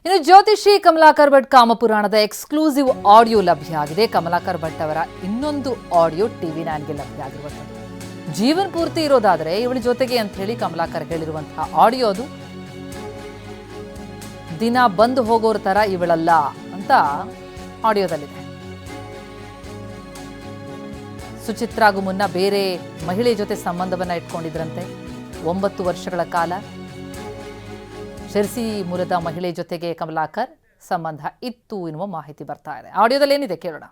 ಇನ್ನು ಜ್ಯೋತಿಷಿ Kamalakar Bhat ಕಾಮಪುರಾಣದ exclusive audio ಲಭ್ಯ ಆಗಿದೆ. ಕಮಲಾಕರ್ ಭಟ್ ಅವರ ಇನ್ನೊಂದು ಆಡಿಯೋ TV9ಗೆ ಲಭ್ಯ ಆಗಿರುವಂಥದ್ದು. ಜೀವನ ಪೂರ್ತಿ ಇರೋದಾದ್ರೆ ಇವಳ ಜೊತೆಗೆ ಅಂತ ಹೇಳಿ ಕಮಲಾಕರ್ ಹೇಳಿರುವಂತಹ ಆಡಿಯೋ ಅದು. ದಿನ ಬಂದು ಹೋಗೋರ ತರ ಇವಳಲ್ಲ ಅಂತ ಆಡಿಯೋದಲ್ಲಿದೆ. ಸುಚಿತ್ರಾಗೂ ಮುನ್ನ ಬೇರೆ ಮಹಿಳೆ ಜೊತೆ ಸಂಬಂಧವನ್ನ ಇಟ್ಕೊಂಡಿದ್ರಂತೆ 9 ವರ್ಷಗಳ ಕಾಲ. ಶಿರ್ಸಿ ಮೂಲದ ಮಹಿಳೆ ಜೊತೆಗೆ ಕಮಲಾಕರ್ ಸಂಬಂಧ ಇತ್ತು ಎನ್ನುವ ಮಾಹಿತಿ ಬರ್ತಾ ಇದೆ. ಆಡಿಯೋದಲ್ಲಿ ಏನಿದೆ ಕೇಳೋಣ.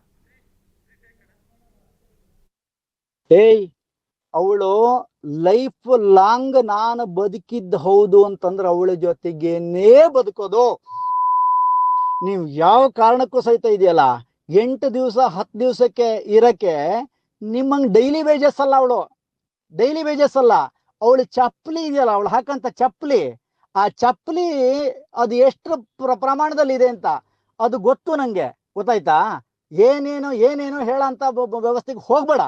ಅವಳು ಲೈಫ್ ಲಾಂಗ್ ನಾನು ಬದುಕಿದ್ದು ಹೌದು ಅಂತಂದ್ರೆ ಅವಳ ಜೊತೆಗೇನೇ ಬದುಕೋದು. ನೀವು ಯಾವ ಕಾರಣಕ್ಕೂ ಸಹಿತ ಇದೆಯಲ್ಲ 8 ದಿವಸ 10 ದಿವಸಕ್ಕೆ ಇರಕ್ಕೆ ನಿಮ್ಮಂಗ್ ಡೈಲಿ ವೇಜಸ್ ಅಲ್ಲ. ಅವಳು ಡೈಲಿ ವೇಜಸ್ ಅಲ್ಲ. ಅವಳು ಚಪ್ಪಲಿ ಇದೆಯಲ್ಲ, ಅವಳು ಹಾಕಂತ ಚಪ್ಪಲಿ, ಆ ಚಪ್ಪಲಿ ಅದು ಎಷ್ಟು ಪ್ರಮಾಣದಲ್ಲಿ ಇದೆ ಅಂತ ಅದು ಗೊತ್ತು ನಂಗೆ. ಗೊತ್ತಾಯ್ತಾ? ಏನೇನೋ ಹೇಳಂತ ವ್ಯವಸ್ಥೆಗೆ ಹೋಗ್ಬೇಡ.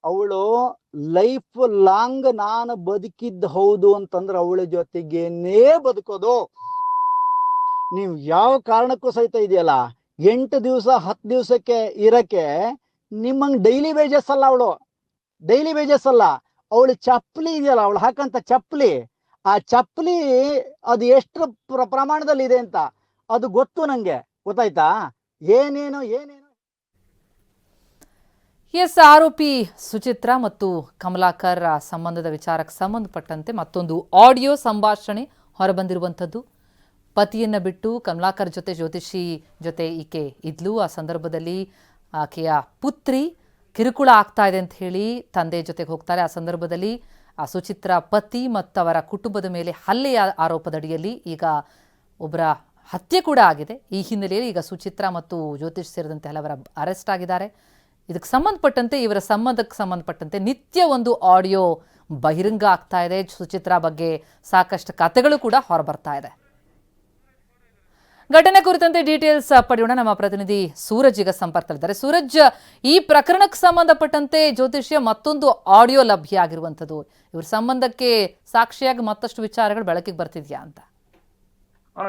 ಅವಳು ಲೈಫ್ ಲಾಂಗ್ ನಾನು ಬದುಕಿದ್ದು ಹೌದು ಅಂತಂದ್ರೆ ಅವಳ ಜೊತೆಗೇನೇ ಬದುಕೋದು. ನೀವು ಯಾವ ಕಾರಣಕ್ಕೂ ಸಹಿತ ಇದೆಯಲ್ಲ 8 ದಿವಸ 10 ದಿವಸಕ್ಕೆ ಇರಕ್ಕೆ ನಿಮ್ಮಂಗ್ ಡೈಲಿ ವೇಜಸ್ ಅಲ್ಲ. ಅವಳು ಡೈಲಿ ವೇಜಸ್ ಅಲ್ಲ. ಅವಳು ಚಪ್ಪಲಿ ಇದೆಯಲ್ಲ, ಅವಳು ಹಾಕಂತ ಚಪ್ಪಲಿ, ಆ ಚಪ್ಪಲಿ ಅದು ಎಷ್ಟು ಪ್ರಮಾಣದಲ್ಲಿ ಇದೆ ಅಂತ ಅದು ಗೊತ್ತು ನಂಗೆ. ಗೊತ್ತಾಯ್ತಾ? ಏನೇನೋ ಎಸ್, ಆರೋಪಿ ಸುಚಿತ್ರಾ ಮತ್ತು ಕಮಲಾಕರ್ ಸಂಬಂಧದ ವಿಚಾರಕ್ಕೆ ಸಂಬಂಧಪಟ್ಟಂತೆ ಮತ್ತೊಂದು ಆಡಿಯೋ ಸಂಭಾಷಣೆ ಹೊರಬಂದಿರುವಂಥದ್ದು. ಪತಿಯನ್ನು ಬಿಟ್ಟು ಕಮಲಾಕರ್ ಜೊತೆ ಜ್ಯೋತಿಷಿ ಜೊತೆ ಈಕೆ ಇದ್ಲು. ಆ ಸಂದರ್ಭದಲ್ಲಿ ಆಕೆಯ ಪುತ್ರಿ ಕಿರುಕುಳ ಆಗ್ತಾ ಇದೆ ಅಂತ ಹೇಳಿ ತಂದೆ ಜೊತೆಗೆ ಹೋಗ್ತಾರೆ. ಆ ಸಂದರ್ಭದಲ್ಲಿ ಆ ಸುಚಿತ್ರಾ ಪತಿ ಮತ್ತು ಅವರ ಕುಟುಂಬದ ಮೇಲೆ ಹಲ್ಲೆಯ ಆರೋಪದಡಿಯಲ್ಲಿ ಈಗ ಒಬ್ಬರ ಹತ್ಯೆ ಕೂಡ ಆಗಿದೆ. ಈ ಹಿನ್ನೆಲೆಯಲ್ಲಿ ಈಗ ಸುಚಿತ್ರಾ ಮತ್ತು ಜ್ಯೋತಿಷ್ ಸೇರಿದಂತೆ ಹಲವರ ಅರೆಸ್ಟ್ ಆಗಿದ್ದಾರೆ. ಇದಕ್ಕೆ ಸಂಬಂಧಪಟ್ಟಂತೆ ಇವರ ಸಂಬಂಧಕ್ಕೆ ಸಂಬಂಧಪಟ್ಟಂತೆ ನಿತ್ಯ ಒಂದು ಆಡಿಯೋ ಬಹಿರಂಗ ಆಗ್ತಾ ಇದೆ. ಸುಚಿತ್ರಾ ಬಗ್ಗೆ ಸಾಕಷ್ಟು ಕಥೆಗಳು ಕೂಡ ಹೊರಬರ್ತಾ ಇದೆ. ಘಟನೆ ಕುರಿತಂತೆ ಡೀಟೇಲ್ಸ್ ಪಡೆಯೋಣ. ನಮ್ಮ ಪ್ರತಿನಿಧಿ ಸೂರಜ್ ಈಗ ಸಂಪರ್ಕದಲ್ಲಿದ್ದಾರೆ. ಸೂರಜ್, ಈ ಪ್ರಕರಣಕ್ಕೆ ಸಂಬಂಧಪಟ್ಟಂತೆ ಜ್ಯೋತಿಷ್ಯ ಮತ್ತೊಂದು ಆಡಿಯೋ ಲಭ್ಯ ಆಗಿರುವಂಥದ್ದು, ಇವ್ರ ಸಂಬಂಧಕ್ಕೆ ಸಾಕ್ಷಿಯಾಗಿ ಮತ್ತಷ್ಟು ವಿಚಾರಗಳು ಬೆಳಕಿಗೆ ಬರ್ತಿದ್ಯಾ ಅಂತ?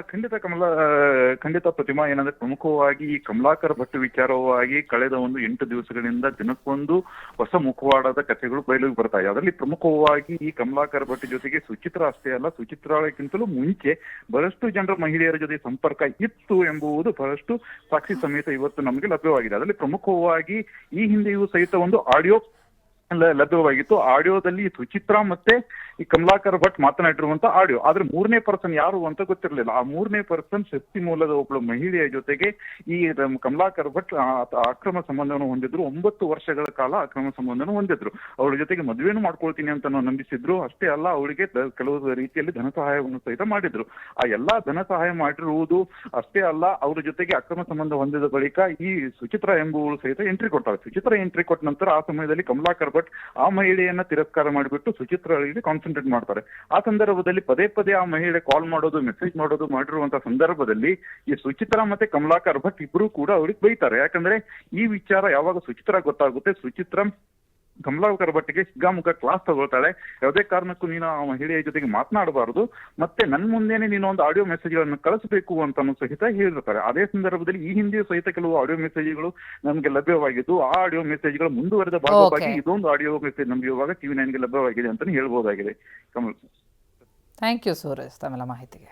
ಖಂಡಿತ ಪ್ರತಿಮಾ. ಏನಂದ್ರೆ ಪ್ರಮುಖವಾಗಿ ಈ ಕಮಲಾಕರ್ ಭಟ್ ವಿಚಾರವಾಗಿ ಕಳೆದ 8 ದಿವಸಗಳಿಂದ ದಿನಕ್ಕೊಂದು ಹೊಸ ಮುಖವಾಡದ ಕಥೆಗಳು ಬಯಲಿಗೆ ಬರ್ತಾ ಇದೆ. ಅದರಲ್ಲಿ ಪ್ರಮುಖವಾಗಿ ಈ ಕಮಲಾಕರ್ ಭಟ್ ಜೊತೆಗೆ ಸುಚಿತ್ರಾ ಅಷ್ಟೇ ಅಲ್ಲ, ಸುಚಿತ್ರಾಕ್ಕಿಂತಲೂ ಮುಂಚೆ ಬಹಳಷ್ಟು ಜನರ ಮಹಿಳೆಯರ ಜೊತೆ ಸಂಪರ್ಕ ಇತ್ತು ಎಂಬುದು ಬಹಳಷ್ಟು ಸಾಕ್ಷಿ ಸಮೇತ ಇವತ್ತು ನಮಗೆ ಲಭ್ಯವಾಗಿದೆ. ಅದರಲ್ಲಿ ಪ್ರಮುಖವಾಗಿ ಈ ಹಿಂದೆಯೂ ಸಹಿತ ಒಂದು ಆಡಿಯೋ ಲಭ್ಯವಾಗಿತ್ತು. ಆಡಿಯೋದಲ್ಲಿ ಸುಚಿತ್ರಾ ಮತ್ತೆ ಈ ಕಮಲಾಕರ್ ಭಟ್ ಮಾತನಾಡಿರುವಂತ ಆಡಿಯೋ. ಆದ್ರೆ 3ನೇ ಪರ್ಸನ್ ಯಾರು ಅಂತ ಗೊತ್ತಿರಲಿಲ್ಲ. ಆ 3ನೇ ಪರ್ಸನ್ ಶಕ್ತಿ ಮೂಲದ ಒಬ್ಬಳು ಮಹಿಳೆಯ ಜೊತೆಗೆ ಈ ಕಮಲಾಕರ್ ಭಟ್ ಅಕ್ರಮ ಸಂಬಂಧವನ್ನು ಹೊಂದಿದ್ರು. 9 ವರ್ಷಗಳ ಕಾಲ ಅಕ್ರಮ ಸಂಬಂಧವನ್ನು ಹೊಂದಿದ್ರು. ಅವಳ ಜೊತೆಗೆ ಮದುವೆನೂ ಮಾಡ್ಕೊಳ್ತೀನಿ ಅಂತ ನಂಬಿಸಿದ್ರು. ಅಷ್ಟೇ ಅಲ್ಲ, ಅವಳಿಗೆ ಕೆಲವು ರೀತಿಯಲ್ಲಿ ಧನ ಸಹಾಯವನ್ನು ಸಹಿತ ಮಾಡಿದ್ರು. ಆ ಎಲ್ಲಾ ಧನ ಸಹಾಯ ಮಾಡಿರುವುದು ಅಷ್ಟೇ ಅಲ್ಲ, ಅವರ ಜೊತೆಗೆ ಅಕ್ರಮ ಸಂಬಂಧ ಹೊಂದಿದ ಬಳಿಕ ಈ ಸುಚಿತ್ರಾ ಎಂಬುವಳು ಸಹಿತ ಎಂಟ್ರಿ ಕೊಡ್ತಾಳೆ. ಸುಚಿತ್ರಾ ಎಂಟ್ರಿ ಕೊಟ್ಟ ನಂತರ ಆ ಸಮಯದಲ್ಲಿ ಕಮಲಾಕರ್ ಭಟ್ ಆ ಮಹಿಳೆಯನ್ನ ತಿರಸ್ಕಾರ ಮಾಡಿಬಿಟ್ಟು ಸುಚಿತ್ರಾಳಿಗೆ ಕಾನ್ಸಂಟ್ರೇಟ್ ಮಾಡ್ತಾರೆ. ಆ ಸಂದರ್ಭದಲ್ಲಿ ಪದೇ ಆ ಮಹಿಳೆ ಕಾಲ್ ಮಾಡೋದು, ಮೆಸೇಜ್ ಮಾಡೋದು ಮಾಡಿರುವಂತಹ ಸಂದರ್ಭದಲ್ಲಿ ಈ ಸುಚಿತ್ರಾ ಮತ್ತೆ ಕಮಲಾಕರ್ ಭಟ್ ಇಬ್ರು ಕೂಡ ಅವ್ರಿಗೆ ಬೈತಾರೆ. ಯಾಕಂದ್ರೆ ಈ ವಿಚಾರ ಯಾವಾಗ ಸುಚಿತ್ರಾ ಗೊತ್ತಾಗುತ್ತೆ, ಸುಚಿತ್ರಾ ಕಮಲಾಕರ್ ಭಟ್ಗೆ ಸಿಗ್ಗಾಮುಖ ಕ್ಲಾಸ್ ತಗೊಳ್ತಾಳೆ. ಯಾವುದೇ ಕಾರಣಕ್ಕೂ ನೀನು ಆ ಮಹಿಳೆಯ ಜೊತೆಗೆ ಮಾತನಾಡಬಾರದು, ಮತ್ತೆ ನನ್ ಮುಂದೆನೆ ನೀನು ಒಂದು ಆಡಿಯೋ ಮೆಸೇಜ್ಗಳನ್ನು ಕಳಿಸಬೇಕು ಅಂತ ಸಹಿತ ಹೇಳಿರ್ತಾರೆ. ಅದೇ ಸಂದರ್ಭದಲ್ಲಿ ಈ ಹಿಂದೆ ಸಹಿತ ಕೆಲವು ಆಡಿಯೋ ಮೆಸೇಜ್ಗಳು ನಮಗೆ ಲಭ್ಯವಾಗಿದ್ದು, ಆ ಆಡಿಯೋ ಮೆಸೇಜ್ಗಳು ಮುಂದುವರೆದ ಭಾಗವಾಗಿ ಇದೊಂದು ಆಡಿಯೋ ಮೆಸೇಜ್ ನಮ್ಗೆ ಇವಾಗ TV9ಗೆ ಲಭ್ಯವಾಗಿದೆ ಅಂತಾನೆ ಹೇಳ್ಬೋದಾಗಿದೆ. ಕಮಲ್, ಥ್ಯಾಂಕ್ ಯು ಸೂರಜ್ ತಮ್ಮೆಲ್ಲ ಮಾಹಿತಿಗೆ.